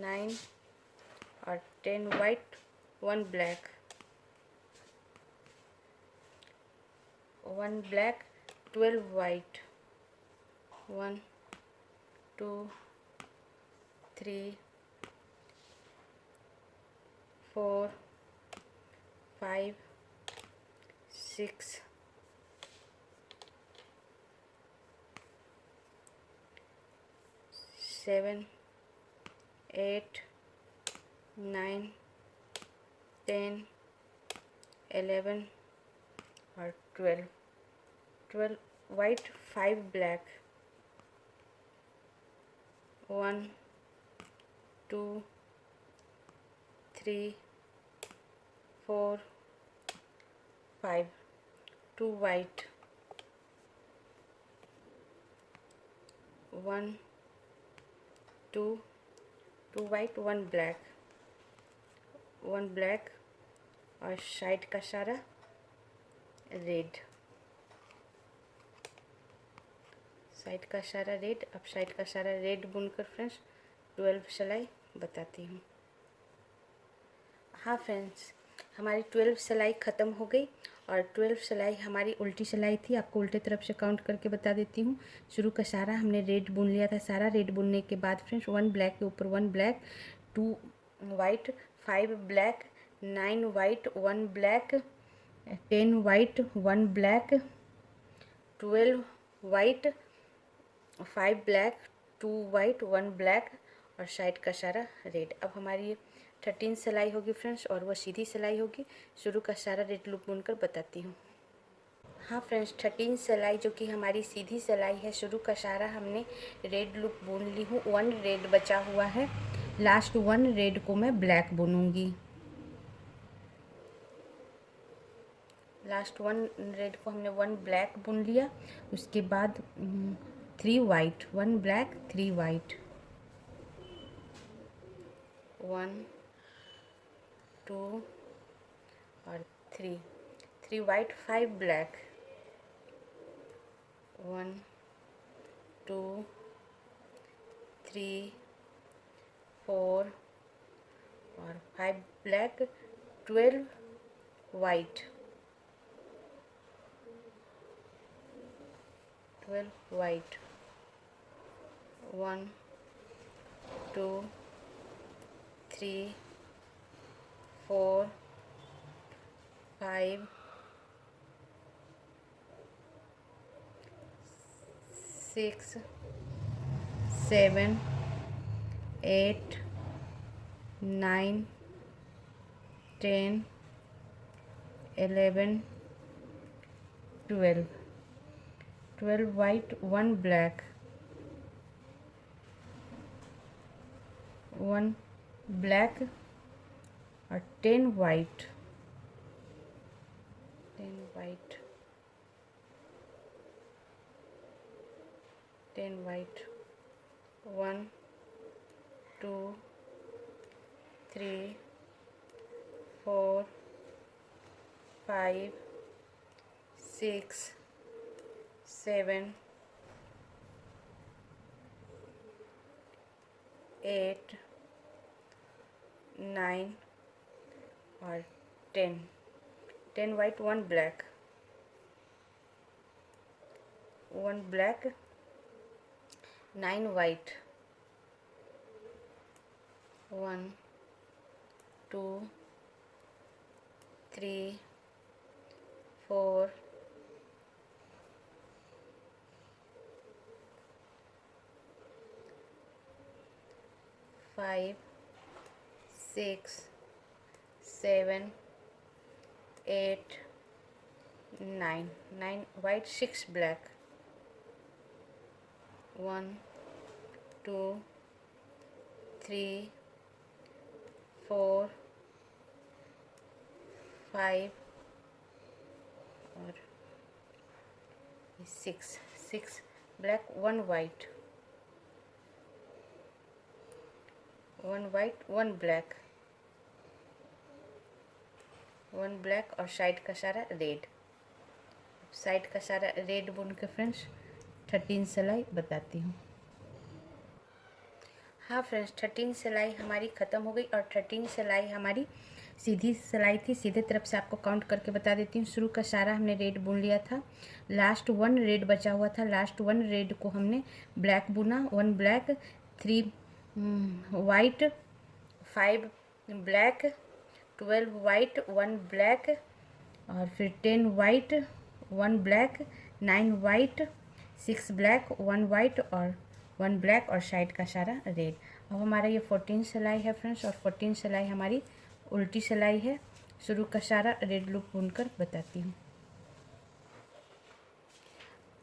9 और 10 वाइट, 1 ब्लैक, 1 ब्लैक, 12 वाइट। 1 2 3 4 5 6 7 8 9 10 11 और 12, 12 white, 5 black. 1 2 3 4 5, 2 white. 1 2 2 white, 1 black, 1 black और साइड का सारा रेड, साइड का सारा रेड। अब साइड का सारा रेड बुनकर फ्रेंड्स 12 सिलाई बताती हूँ। हाँ फ्रेंड्स, हमारी 12 सिलाई ख़त्म हो गई और 12 सिलाई हमारी उल्टी सिलाई थी। आपको उल्टे तरफ से काउंट करके बता देती हूँ। शुरू का सारा हमने रेड बुन लिया था। सारा रेड बुनने के बाद फ्रेंड्स 1 ब्लैक के ऊपर 1 black, 2 white, 5 black, 9 white, 1 black, 10 white, 1 black, 12 white, 5 black, 2 white, 1 black और साइड का सारा रेड। अब हमारी ये 13 सिलाई होगी फ्रेंड्स और वह सीधी सिलाई होगी। शुरू का सारा रेड लूप बुनकर बताती हूँ। हाँ फ्रेंड्स, 13 सिलाई जो कि हमारी सीधी सिलाई है, शुरू का सारा हमने रेड लूप बुन ली हूँ। 1 रेड बचा हुआ है, लास्ट 1 रेड को मैं ब्लैक बुनूंगी। लास्ट 1 रेड को हमने 1 ब्लैक बुन लिया। उसके बाद 3 वाइट, 1 ब्लैक, 3 वाइट, 1 2 और 3, 3 वाइट, 5 ब्लैक, 1 2 3 4 और 5 black, 12 white, 12 white, 1 2 3 4 5 6 7 8 9 10 11 12, 12 white, 1 black, 1 black और 10 वाइट, 10 वाइट, 10 वाइट, 1 2 3 4 5 6 7 8 9 और 10, 10 white, 1 black, 1 black, 9 white, 1 2 3 4 5 6 7 8 9, 9 white, 6 black, 1 2 3 4 5 और 6, 6 black, 1 white, 1 white, 1 black, 1 black और साइड का सारा रेड। साइड का सारा रेड बुन के फ्रेंड्स 13 सिलाई बताती हूँ। हाँ फ्रेंड्स, 13 सिलाई हमारी ख़त्म हो गई और 13 सिलाई हमारी सीधी सिलाई थी। सीधे तरफ से आपको काउंट करके बता देती हूँ। शुरू का सारा हमने रेड बुन लिया था, लास्ट 1 रेड बचा हुआ था, लास्ट 1 रेड को हमने ब्लैक बुना, 1 black, 3 white, 5 black, 12 white, 1 black और फिर 10 white, 1 black, 9 white, 6 black, 1 white और 1 ब्लैक और साइड का सारा रेड। अब हमारा ये 14 सिलाई है फ्रेंड्स और 14 सिलाई हमारी उल्टी सिलाई है। शुरू का सारा रेड लूप बुनकर बताती हूँ।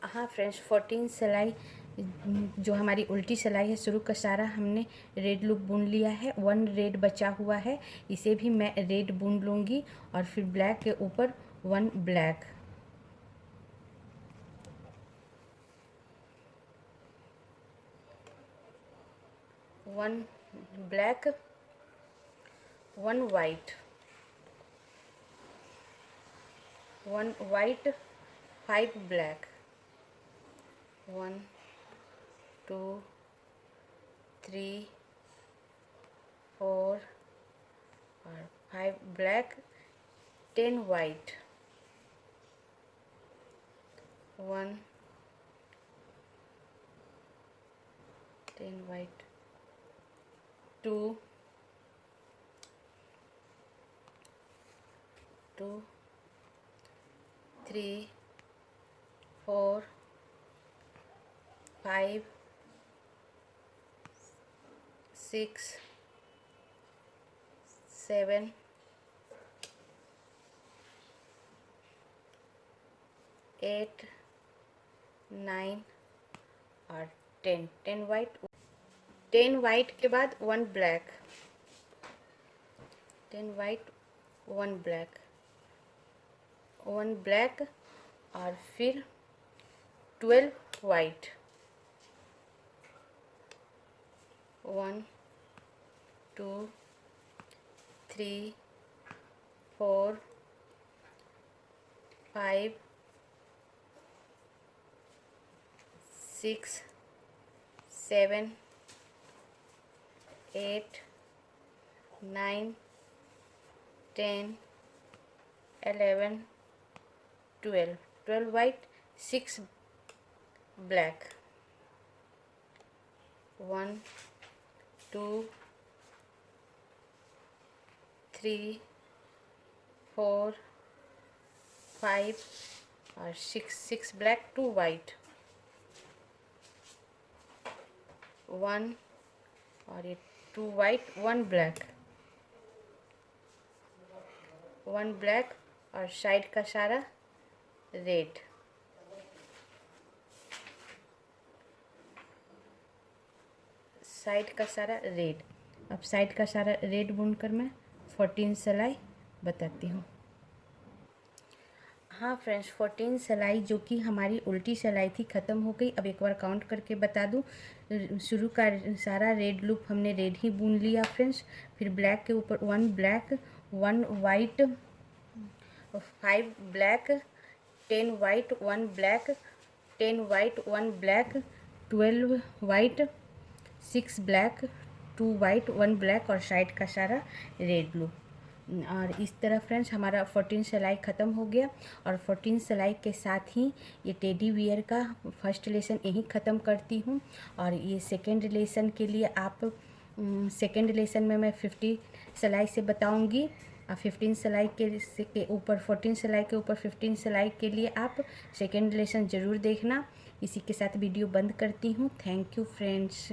हाँ फ्रेंड्स, 14 सिलाई जो हमारी उल्टी सिलाई है, शुरू का सारा हमने रेड लूप बुन लिया है। 1 रेड बचा हुआ है, इसे भी मैं रेड बुन लूँगी और फिर ब्लैक के ऊपर 1 black, 1 black, 1 white, 1 white, 5 black, 1 2 3 4 और 5 ब्लैक, 10 वाइट, 1 10 वाइट, 2 3 4 5 6 7 8 9 और 10, 10 वाइट, 10 वाइट के बाद 1 ब्लैक, 10 वाइट, 1 ब्लैक, 1 ब्लैक और फिर 12 वाइट, 1 2 3 4 5 6 7 8 9 10 11 12, 12 white, 6 black, 1 2 3 4 5 और 6, 6 black, 2 white, 1 और ये 2 white, 1 black, 1 black और साइड का सारा रेड, साइड का सारा रेड। अब साइड का सारा रेड बुनकर मैं 14 सिलाई बताती हूँ। हाँ फ्रेंड्स, 14 सिलाई जो कि हमारी उल्टी सिलाई थी ख़त्म हो गई। अब एक बार काउंट करके बता दूँ। शुरू का सारा रेड लूप हमने रेड ही बुन लिया फ्रेंड्स। फिर ब्लैक के ऊपर 1 black, 1 white, 5 black, 10 white, 1 black, 10 white, 1 black, 12 white, 6 black, 2 white, 1 black और साइड का सारा रेड लूप। और इस तरह फ्रेंड्स हमारा 14 सिलाई ख़त्म हो गया। और 14 सिलाई के साथ ही ये टेडी बियर का फर्स्ट लेसन यहीं ख़त्म करती हूँ। और ये सेकेंड लेसन के लिए आप सेकेंड लेसन में मैं 50 सिलाई से बताऊँगी। और 15 सिलाई के ऊपर 14 सिलाई के ऊपर 15 सिलाई के लिए आप सेकेंड लेसन ज़रूर देखना। इसी के साथ वीडियो बंद करती हूँ। Thank you friends.